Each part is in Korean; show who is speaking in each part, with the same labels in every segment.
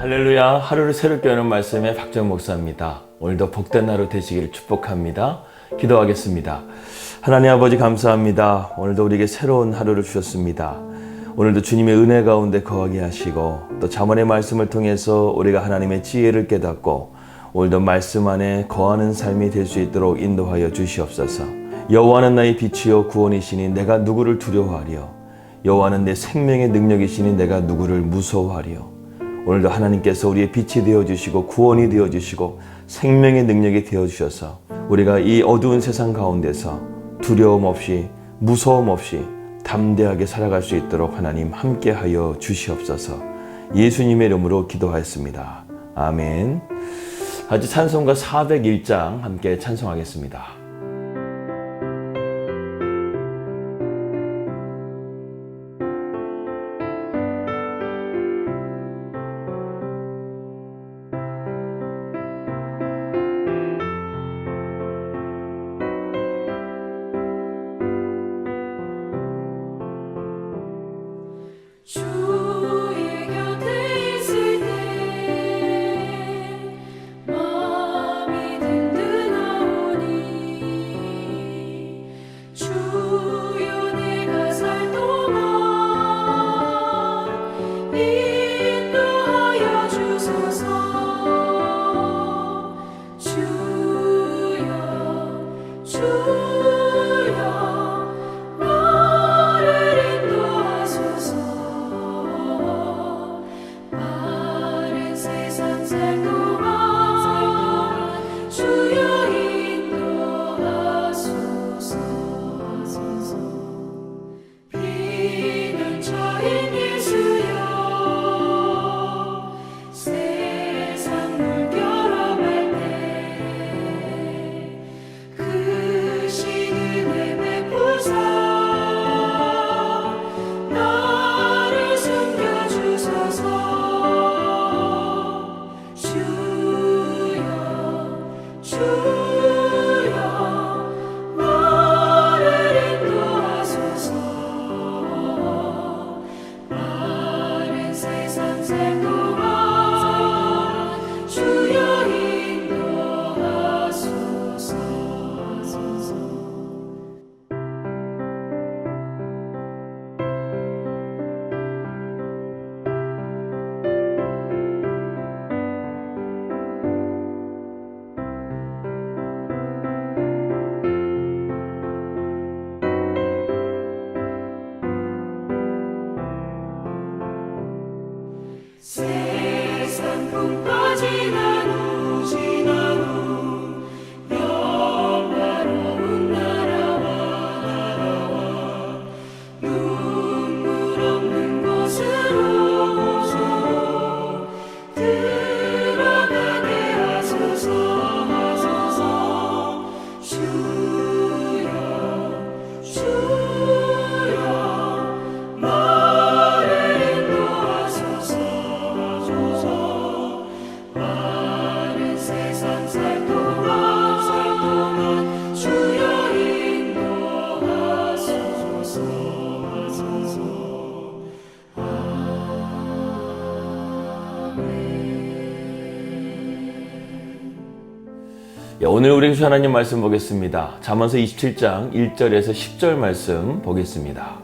Speaker 1: 할렐루야. 하루를 새롭게 여는 말씀의 박정 목사입니다. 오늘도 복된 하루 되시기를 축복합니다. 기도하겠습니다. 하나님 아버지 감사합니다. 오늘도 우리에게 새로운 하루를 주셨습니다. 오늘도 주님의 은혜 가운데 거하게 하시고 또 잠언의 말씀을 통해서 우리가 하나님의 지혜를 깨닫고 오늘도 말씀 안에 거하는 삶이 될 수 있도록 인도하여 주시옵소서. 여호와는 나의 빛이요 구원이시니 내가 누구를 두려워하리요. 여호와는 내 생명의 능력이시니 내가 누구를 무서워하리요. 오늘도 하나님께서 우리의 빛이 되어주시고 구원이 되어주시고 생명의 능력이 되어주셔서 우리가 이 어두운 세상 가운데서 두려움 없이 무서움 없이 담대하게 살아갈 수 있도록 하나님 함께하여 주시옵소서. 예수님의 이름으로 기도하였습니다. 아멘. 아주 찬송가 401장 함께 찬송하겠습니다.
Speaker 2: 주의 곁에 있을 때 마음이 든든하오니 주여 내가 살 동안 인도하여 주소서. 주여 나를 인도하소서. 마른 세상 살 동안 주여 인도하소서. 비난처인 예수여 세상 물결어갈 때 크신 은혜 베푸사 나를 숨겨주소서. 주여 나를 인도하소서. 마른 세상 살 동안 주여 인도하소서. 세상 풍파 지난 후 영화로운 나라와 눈물 없는 곳으로 들어가게 하소서. 주여 나를 인도하소서. 마른 세상 살 동안 주여 인도하소서.
Speaker 1: 오늘 우리 주신 하나님 말씀 보겠습니다. 잠언서 27장 1절에서 10절 말씀 보겠습니다.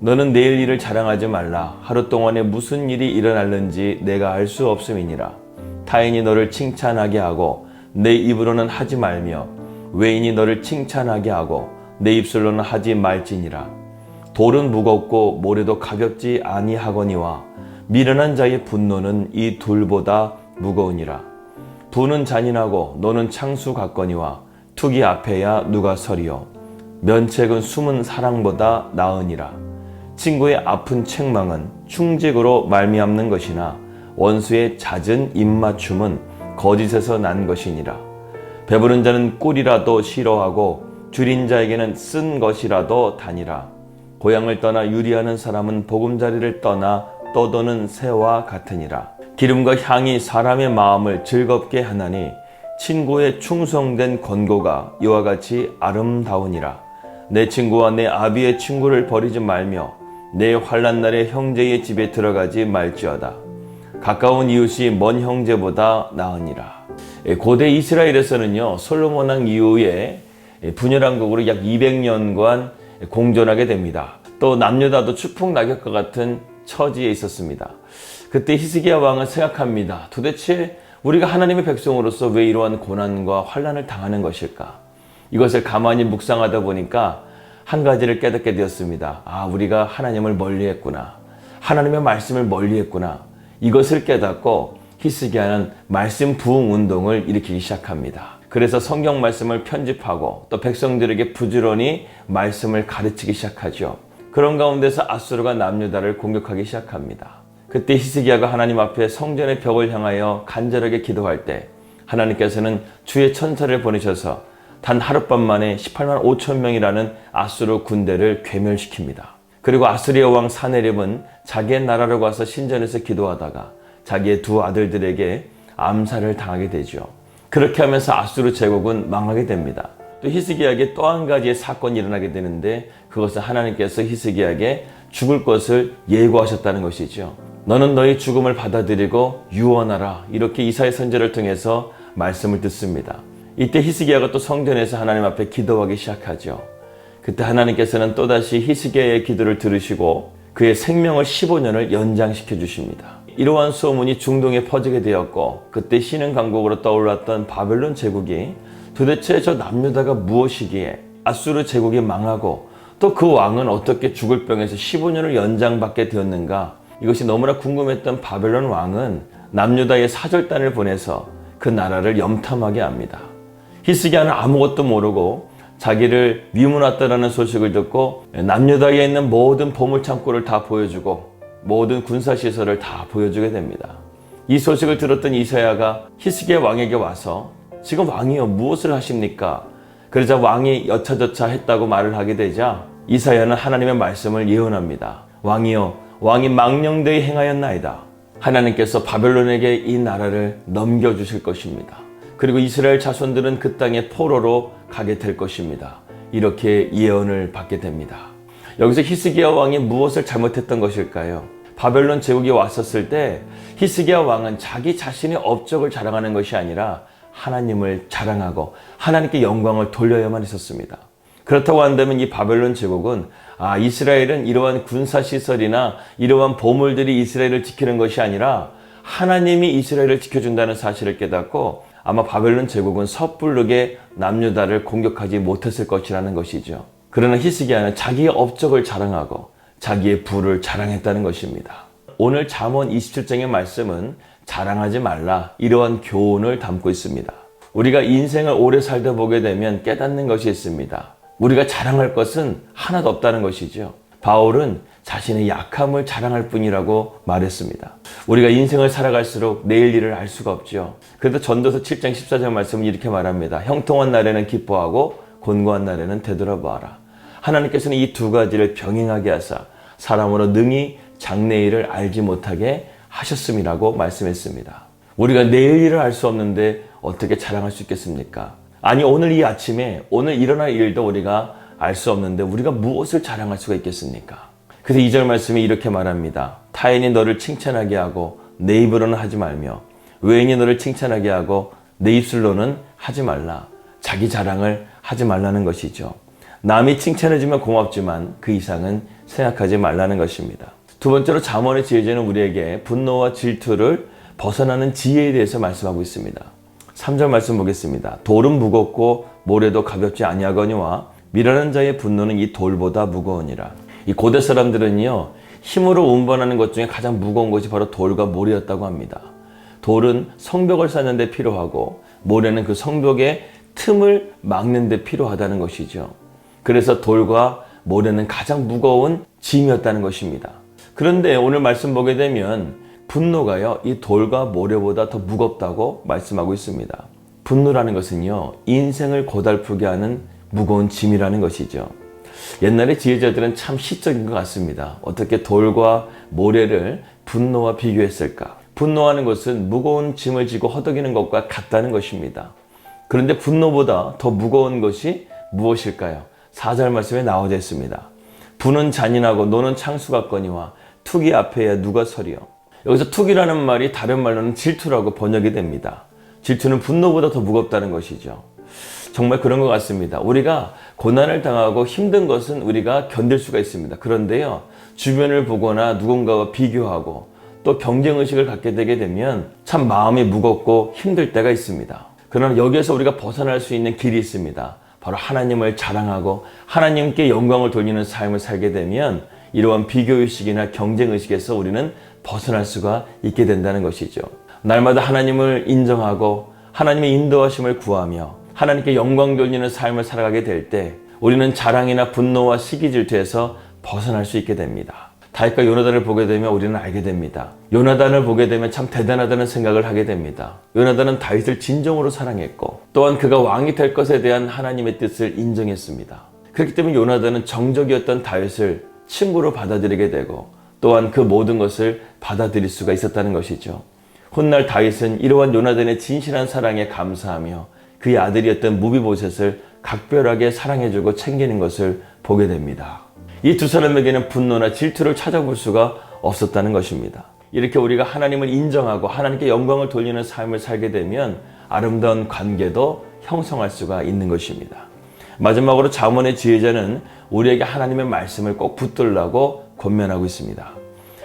Speaker 1: 너는 내일 일을 자랑하지 말라. 하루 동안에 무슨 일이 일어날는지 내가 알 수 없음이니라. 타인이 너를 칭찬하게 하고 내 입으로는 하지 말며 외인이 너를 칭찬하게 하고 내 입술로는 하지 말지니라. 돌은 무겁고 모래도 가볍지 아니하거니와 미련한 자의 분노는 이 돌보다 무거우니라. 부는 잔인하고 노는 창수 같거니와 투기 앞에야 누가 서리요. 면책은 숨은 사랑보다 나으니라. 친구의 아픈 책망은 충직으로 말미암는 것이나 원수의 잦은 입맞춤은 거짓에서 난 것이니라. 배부른 자는 꿀이라도 싫어하고 줄인 자에게는 쓴 것이라도 다니라. 고향을 떠나 유리하는 사람은 보금자리를 떠나 떠도는 새와 같으니라. 기름과 향이 사람의 마음을 즐겁게 하나니 친구의 충성된 권고가 이와 같이 아름다우니라. 내 친구와 내 아비의 친구를 버리지 말며 내 환난 날에 형제의 집에 들어가지 말지어다. 가까운 이웃이 먼 형제보다 나으니라. 고대 이스라엘에서는요, 솔로몬 왕 이후에 분열왕국으로 약 200년간 공존하게 됩니다. 또 남유다도 추풍낙엽과 같은 처지에 있었습니다. 그때 히스기야 왕은 생각합니다. 도대체 우리가 하나님의 백성으로서 왜 이러한 고난과 환난을 당하는 것일까? 이것을 가만히 묵상하다 보니까 한 가지를 깨닫게 되었습니다. 우리가 하나님을 멀리했구나. 하나님의 말씀을 멀리했구나. 이것을 깨닫고 히스기야는 말씀 부흥 운동을 일으키기 시작합니다. 그래서 성경 말씀을 편집하고 또 백성들에게 부지런히 말씀을 가르치기 시작하죠. 그런 가운데서 아수르가 남유다를 공격하기 시작합니다. 그때 히스기야가 하나님 앞에 성전의 벽을 향하여 간절하게 기도할 때 하나님께서는 주의 천사를 보내셔서 단 하룻밤 만에 18만 5천 명이라는 아수르 군대를 괴멸시킵니다. 그리고 아수리아 왕 사네립은 자기의 나라로 가서 신전에서 기도하다가 자기의 두 아들들에게 암살을 당하게 되죠. 그렇게 하면서 아수르 제국은 망하게 됩니다. 또 히스기야에게 또 한 가지의 사건이 일어나게 되는데 그것은 하나님께서 히스기야에게 죽을 것을 예고하셨다는 것이죠. 너는 너의 죽음을 받아들이고 유언하라. 이렇게 이사야 선지자를 통해서 말씀을 듣습니다. 이때 히스기야가 또 성전에서 하나님 앞에 기도하기 시작하죠. 그때 하나님께서는 또다시 히스기야의 기도를 들으시고 그의 생명을 15년을 연장시켜 주십니다. 이러한 소문이 중동에 퍼지게 되었고 그때 신흥 강국으로 떠올랐던 바벨론 제국이 도대체 저 남유다가 무엇이기에 아수르 제국이 망하고 또 그 왕은 어떻게 죽을 병에서 15년을 연장받게 되었는가? 이것이 너무나 궁금했던 바벨론 왕은 남유다의 사절단을 보내서 그 나라를 염탐하게 합니다. 히스기야는 아무것도 모르고 자기를 위문했다라는 소식을 듣고 남유다에 있는 모든 보물창고를 다 보여주고 모든 군사시설을 다 보여주게 됩니다. 이 소식을 들었던 이사야가 히스기야 왕에게 와서 지금 왕이여 무엇을 하십니까? 그러자 왕이 여차저차 했다고 말을 하게 되자 이사야는 하나님의 말씀을 예언합니다. 왕이여 왕이 망령되이 행하였나이다. 하나님께서 바벨론에게 이 나라를 넘겨주실 것입니다. 그리고 이스라엘 자손들은 그 땅에 포로로 가게 될 것입니다. 이렇게 예언을 받게 됩니다. 여기서 히스기야 왕이 무엇을 잘못했던 것일까요? 바벨론 제국이 왔었을 때 히스기야 왕은 자기 자신의 업적을 자랑하는 것이 아니라 하나님을 자랑하고 하나님께 영광을 돌려야만 했었습니다. 그렇다고 한다면 이 바벨론 제국은 이스라엘은 이러한 군사시설이나 이러한 보물들이 이스라엘을 지키는 것이 아니라 하나님이 이스라엘을 지켜준다는 사실을 깨닫고 아마 바벨론 제국은 섣부르게 남유다를 공격하지 못했을 것이라는 것이죠. 그러나 히스기야는 자기의 업적을 자랑하고 자기의 부를 자랑했다는 것입니다. 오늘 잠언 27장의 말씀은 자랑하지 말라 이러한 교훈을 담고 있습니다. 우리가 인생을 오래 살다 보게 되면 깨닫는 것이 있습니다. 우리가 자랑할 것은 하나도 없다는 것이죠. 바울은 자신의 약함을 자랑할 뿐이라고 말했습니다. 우리가 인생을 살아갈수록 내일 일을 알 수가 없죠. 그래도 전도서 7장 14절 말씀은 이렇게 말합니다. 형통한 날에는 기뻐하고 곤고한 날에는 되돌아보아라. 하나님께서는 이 두 가지를 병행하게 하사 사람으로 능히 장래일을 알지 못하게 하셨음이라고 말씀했습니다. 우리가 내일 일을 알 수 없는데 어떻게 자랑할 수 있겠습니까? 아니 오늘 이 아침에 오늘 일어날 일도 우리가 알 수 없는데 우리가 무엇을 자랑할 수가 있겠습니까? 그래서 2절 말씀이 이렇게 말합니다. 타인이 너를 칭찬하게 하고 내 입으로는 하지 말며 외인이 너를 칭찬하게 하고 내 입술로는 하지 말라. 자기 자랑을 하지 말라는 것이죠. 남이 칭찬해주면 고맙지만 그 이상은 생각하지 말라는 것입니다. 두 번째로 잠언의 지혜자는 우리에게 분노와 질투를 벗어나는 지혜에 대해서 말씀하고 있습니다. 3절 말씀 보겠습니다. 돌은 무겁고 모래도 가볍지 아니하거니와 미라는 자의 분노는 이 돌보다 무거우니라. 이 고대 사람들은요 힘으로 운반하는 것 중에 가장 무거운 것이 바로 돌과 모래였다고 합니다. 돌은 성벽을 쌓는 데 필요하고 모래는 그 성벽의 틈을 막는 데 필요하다는 것이죠. 그래서 돌과 모래는 가장 무거운 짐이었다는 것입니다. 그런데 오늘 말씀 보게 되면 분노가요 이 돌과 모래보다 더 무겁다고 말씀하고 있습니다. 분노라는 것은요 인생을 고달프게 하는 무거운 짐이라는 것이죠. 옛날에 지혜자들은 참 시적인 것 같습니다. 어떻게 돌과 모래를 분노와 비교했을까? 분노하는 것은 무거운 짐을 지고 허덕이는 것과 같다는 것입니다. 그런데 분노보다 더 무거운 것이 무엇일까요? 4절 말씀에 나와 있습니다. 부는 잔인하고 노는 창수 같거니와 투기 앞에야 누가 서리요? 여기서 툭이라는 말이 다른 말로는 질투라고 번역이 됩니다. 질투는 분노보다 더 무겁다는 것이죠. 정말 그런 것 같습니다. 우리가 고난을 당하고 힘든 것은 우리가 견딜 수가 있습니다. 그런데요, 주변을 보거나 누군가와 비교하고 또 경쟁의식을 갖게 되게 되면 참 마음이 무겁고 힘들 때가 있습니다. 그러나 여기에서 우리가 벗어날 수 있는 길이 있습니다. 바로 하나님을 자랑하고 하나님께 영광을 돌리는 삶을 살게 되면 이러한 비교의식이나 경쟁의식에서 우리는 벗어날 수가 있게 된다는 것이죠. 날마다 하나님을 인정하고 하나님의 인도하심을 구하며 하나님께 영광 돌리는 삶을 살아가게 될 때 우리는 자랑이나 분노와 시기 질투에서 벗어날 수 있게 됩니다. 다윗과 요나단을 보게 되면 우리는 알게 됩니다. 요나단을 보게 되면 참 대단하다는 생각을 하게 됩니다. 요나단은 다윗을 진정으로 사랑했고 또한 그가 왕이 될 것에 대한 하나님의 뜻을 인정했습니다. 그렇기 때문에 요나단은 정적이었던 다윗을 친구로 받아들이게 되고 또한 그 모든 것을 받아들일 수가 있었다는 것이죠. 훗날 다윗은 이러한 요나단의 진실한 사랑에 감사하며 그의 아들이었던 무비보셋을 각별하게 사랑해주고 챙기는 것을 보게 됩니다. 이 두 사람에게는 분노나 질투를 찾아볼 수가 없었다는 것입니다. 이렇게 우리가 하나님을 인정하고 하나님께 영광을 돌리는 삶을 살게 되면 아름다운 관계도 형성할 수가 있는 것입니다. 마지막으로 잠언의 지혜자는 우리에게 하나님의 말씀을 꼭 붙들라고 권면하고 있습니다.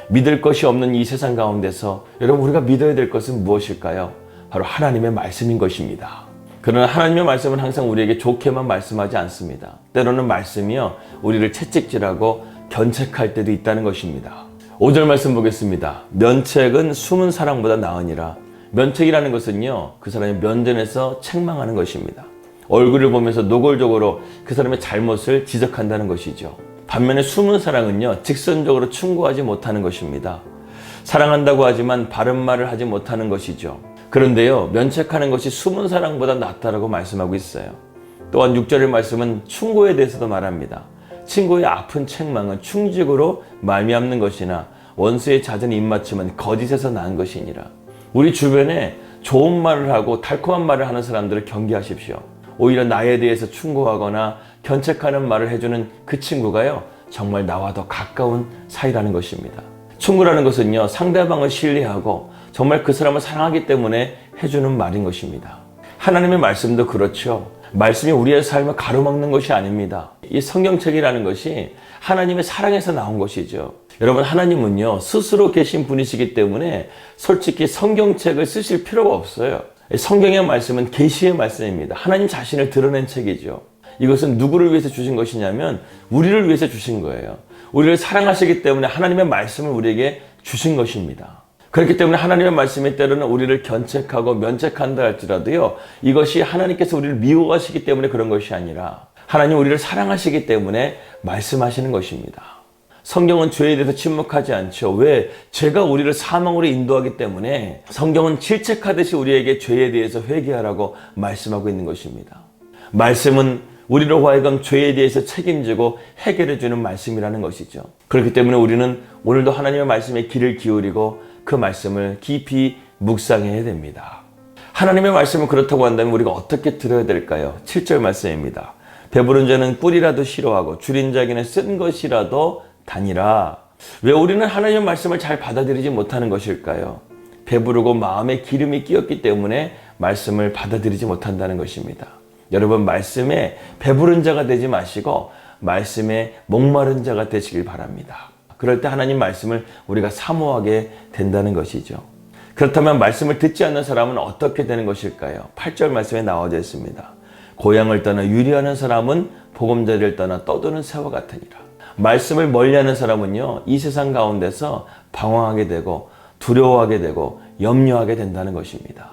Speaker 1: 믿을 것이 없는 이 세상 가운데서 여러분 우리가 믿어야 될 것은 무엇일까요? 바로 하나님의 말씀인 것입니다. 그러나 하나님의 말씀은 항상 우리에게 좋게만 말씀하지 않습니다. 때로는 말씀이요 우리를 채찍질하고 견책할 때도 있다는 것입니다. 5절 말씀 보겠습니다. 면책은 숨은 사랑보다 나으니라. 면책이라는 것은요 그 사람의 면전에서 책망하는 것입니다. 얼굴을 보면서 노골적으로 그 사람의 잘못을 지적한다는 것이죠. 반면에 숨은 사랑은요 직선적으로 충고하지 못하는 것입니다. 사랑한다고 하지만 바른 말을 하지 못하는 것이죠. 그런데요 면책하는 것이 숨은 사랑보다 낫다라고 말씀하고 있어요. 또한 6절의 말씀은 충고에 대해서도 말합니다. 친구의 아픈 책망은 충직으로 말미암는 것이나 원수의 잦은 입맞춤은 거짓에서 난 것이니라. 우리 주변에 좋은 말을 하고 달콤한 말을 하는 사람들을 경계하십시오. 오히려 나에 대해서 충고하거나 견책하는 말을 해주는 그 친구가요 정말 나와 더 가까운 사이라는 것입니다. 충고라는 것은요 상대방을 신뢰하고 정말 그 사람을 사랑하기 때문에 해주는 말인 것입니다. 하나님의 말씀도 그렇죠. 말씀이 우리의 삶을 가로막는 것이 아닙니다. 이 성경책이라는 것이 하나님의 사랑에서 나온 것이죠. 여러분 하나님은요 스스로 계신 분이시기 때문에 솔직히 성경책을 쓰실 필요가 없어요. 성경의 말씀은 계시의 말씀입니다. 하나님 자신을 드러낸 책이죠. 이것은 누구를 위해서 주신 것이냐면 우리를 위해서 주신 거예요. 우리를 사랑하시기 때문에 하나님의 말씀을 우리에게 주신 것입니다. 그렇기 때문에 하나님의 말씀이 때로는 우리를 견책하고 면책한다 할지라도요 이것이 하나님께서 우리를 미워하시기 때문에 그런 것이 아니라 하나님 우리를 사랑하시기 때문에 말씀하시는 것입니다. 성경은 죄에 대해서 침묵하지 않죠. 왜? 죄가 우리를 사망으로 인도하기 때문에 성경은 질책하듯이 우리에게 죄에 대해서 회개하라고 말씀하고 있는 것입니다. 말씀은 우리로 하여금 죄에 대해서 책임지고 해결해 주는 말씀이라는 것이죠. 그렇기 때문에 우리는 오늘도 하나님의 말씀에 귀를 기울이고 그 말씀을 깊이 묵상해야 됩니다. 하나님의 말씀은 그렇다고 한다면 우리가 어떻게 들어야 될까요? 7절 말씀입니다. 배부른 자는 꿀이라도 싫어하고 줄인 자에게는 쓴 것이라도 다니라. 왜 우리는 하나님의 말씀을 잘 받아들이지 못하는 것일까요? 배부르고 마음에 기름이 끼었기 때문에 말씀을 받아들이지 못한다는 것입니다. 여러분 말씀에 배부른 자가 되지 마시고 말씀에 목마른 자가 되시길 바랍니다. 그럴 때 하나님 말씀을 우리가 사모하게 된다는 것이죠. 그렇다면 말씀을 듣지 않는 사람은 어떻게 되는 것일까요? 8절 말씀에 나와져 있습니다. 고향을 떠나 유리하는 사람은 보금자리를 떠나 떠도는 새와 같으니라. 말씀을 멀리하는 사람은요 이 세상 가운데서 방황하게 되고 두려워하게 되고 염려하게 된다는 것입니다.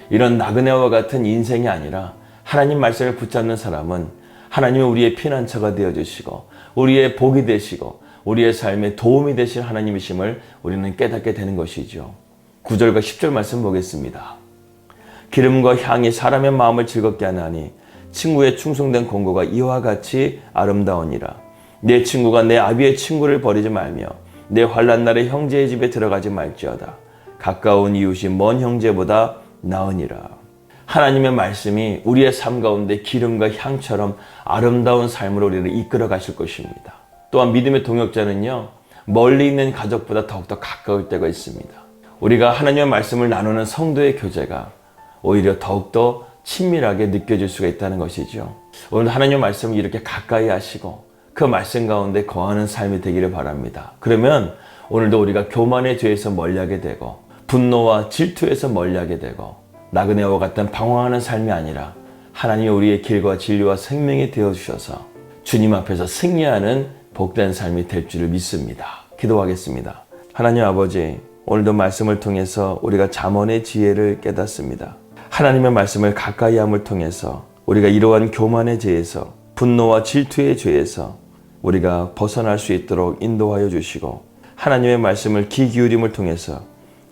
Speaker 1: 이런 나그네와 같은 인생이 아니라 하나님 말씀을 붙잡는 사람은 하나님은 우리의 피난처가 되어주시고 우리의 복이 되시고 우리의 삶에 도움이 되실 하나님이심을 우리는 깨닫게 되는 것이죠. 9절과 10절 말씀 보겠습니다. 기름과 향이 사람의 마음을 즐겁게 하나니 친구의 충성된 공고가 이와 같이 아름다우니라. 내 친구가 내 아비의 친구를 버리지 말며 내 환난 날에 형제의 집에 들어가지 말지어다. 가까운 이웃이 먼 형제보다 나으니라. 하나님의 말씀이 우리의 삶 가운데 기름과 향처럼 아름다운 삶으로 우리를 이끌어 가실 것입니다. 또한 믿음의 동역자는요 멀리 있는 가족보다 더욱더 가까울 때가 있습니다. 우리가 하나님의 말씀을 나누는 성도의 교제가 오히려 더욱더 친밀하게 느껴질 수가 있다는 것이죠. 오늘도 하나님의 말씀을 이렇게 가까이 하시고 그 말씀 가운데 거하는 삶이 되기를 바랍니다. 그러면 오늘도 우리가 교만의 죄에서 멀리하게 되고 분노와 질투에서 멀리하게 되고 나그네와 같은 방황하는 삶이 아니라 하나님이 우리의 길과 진리와 생명이 되어주셔서 주님 앞에서 승리하는 복된 삶이 될 줄을 믿습니다. 기도하겠습니다. 하나님 아버지, 오늘도 말씀을 통해서 우리가 잠언의 지혜를 깨닫습니다. 하나님의 말씀을 가까이 함을 통해서 우리가 이러한 교만의 죄에서 분노와 질투의 죄에서 우리가 벗어날 수 있도록 인도하여 주시고 하나님의 말씀을 귀 기울임을 통해서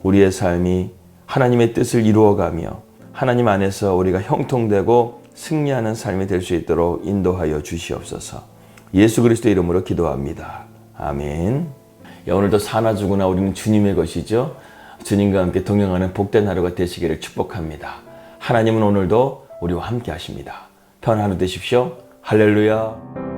Speaker 1: 우리의 삶이 하나님의 뜻을 이루어가며 하나님 안에서 우리가 형통되고 승리하는 삶이 될 수 있도록 인도하여 주시옵소서. 예수 그리스도의 이름으로 기도합니다. 아멘. 오늘도 사나 죽으나 우리는 주님의 것이죠. 주님과 함께 동행하는 복된 하루가 되시기를 축복합니다. 하나님은 오늘도 우리와 함께 하십니다. 편한 하루 되십시오. 할렐루야.